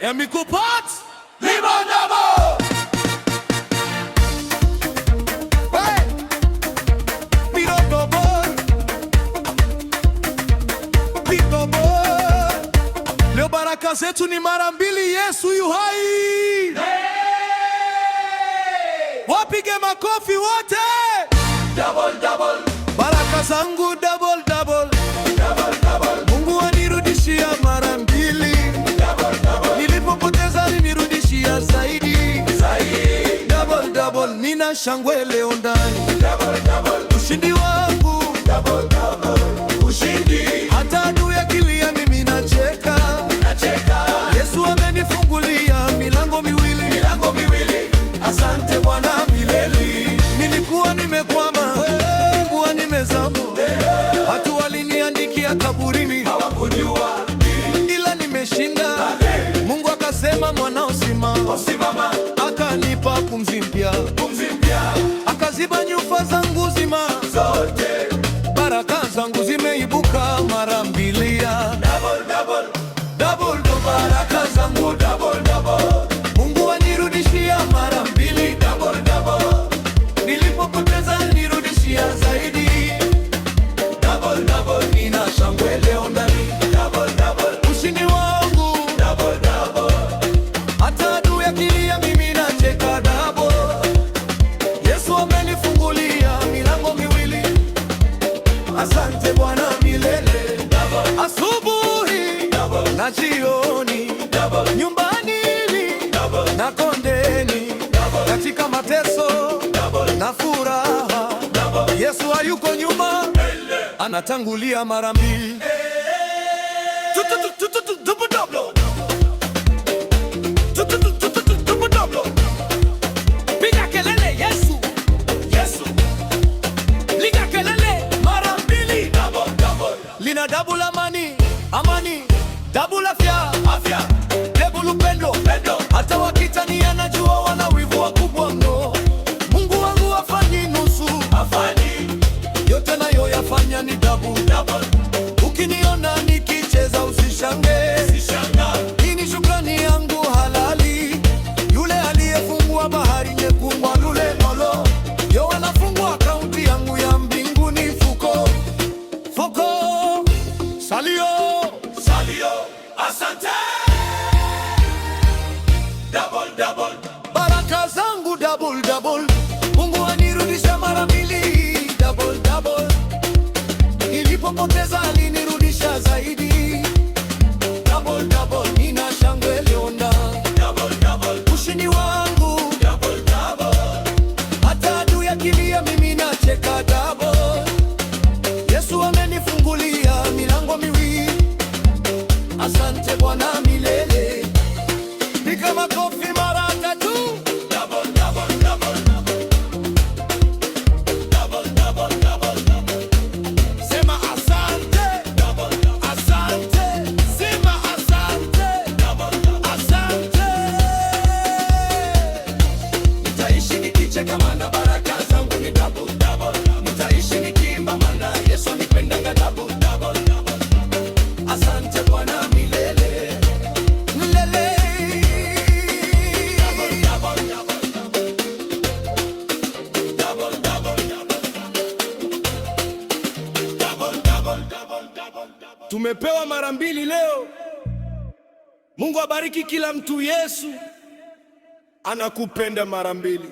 Emikupat Libandabo. Leo baraka zetu ni mara mbili. Yesu yu hai. Wapige makofi wote. Double, double. Baraka zangu double, double. Double, double. Mungu anirudishia mara mbili. Double, double. Nilipopoteza alinirudishia zaidi. Zaidi. Double, double. Nina shangwe leo ndani. Double, double. Ushindi wangu Double, double. Ushindi. hata adui akilia mimi nacheka. Nacheka. Yesu amenifungulia milango miwili. Milango miwili. Asante Bwana milele. Nilikuwa nimekwama, nilikuwa nimezama, watu waliniandikia kaburini, Hawakujua ila nimeshinda. Mungu akasema mwanao simama, simama. akanipa pumzi mpya, Pumzi mpya. akaziba nyufa zangu zima Zote. baraka zangu zimeibuka mara mbili ya Double, double. double, double. Baraka zangu Double, double. Mungu anirudishia mara mbili. Double, double. Nilipopoteza nirudishia zaidi. Double, double. Nina shangwe leo ndani. Double, double. Ushindi wangu Double, double. hata adui akilia mimi nacheka double. Yesu amenifungulia milango miwili. Asante Bwana milele. Double. Asubuhi Double. na jioni, Double. nyumbani Double. na kondeni, katika mateso na furaha, Yesu hayuko nyuma, anatangulia mara mbili. Piga kelele Yesu, Yesu. liga kelele mara mbili. Double, double. Lina double amani, amani, double afya, Afya. double upendo, Pendo. hata wakitania najua wana wivu wakubwa mno. Mungu wangu hafanyi nusu, Afani. yote nayo yafanya ni double. Double. Ukiniona nikicheza usishange, Sishanga. hii ni shukrani yangu halali. Yule aliyefungua bahari nyekundu lule molo, yo anafungua akaunti yangu ya mbinguni. Fuko fuko salio. Salio. Asante. Double, double. Baraka zangu double, double. Mungu anirudisha mara mbili. Double, double. Nilipopoteza alinirudisha zaidi. Double, double. Nina shangwe leo ndani. Double, double. Ushindi wangu Double, double. hata adui akilia mimi nacheka double. Yesu amenifungulia milango miwili. Asante Bwana milele. Piga makofi mara tatu. Double, double, double, double. Double, double, double, double. Sema asante, Double, double. asante. Sema asante, Double, double. asante. Nitaishi nikicheka maana baraka zangu ni double, double. Nitaishi nikiimba maana Yesu anipendanga double, double, double. Asante Bwana milele. Milele. Double, double, double, double. Double, double, double. Double, double, double, double, double. Tumepewa mara mbili leo. Mungu abariki kila mtu. Yesu anakupenda mara mbili.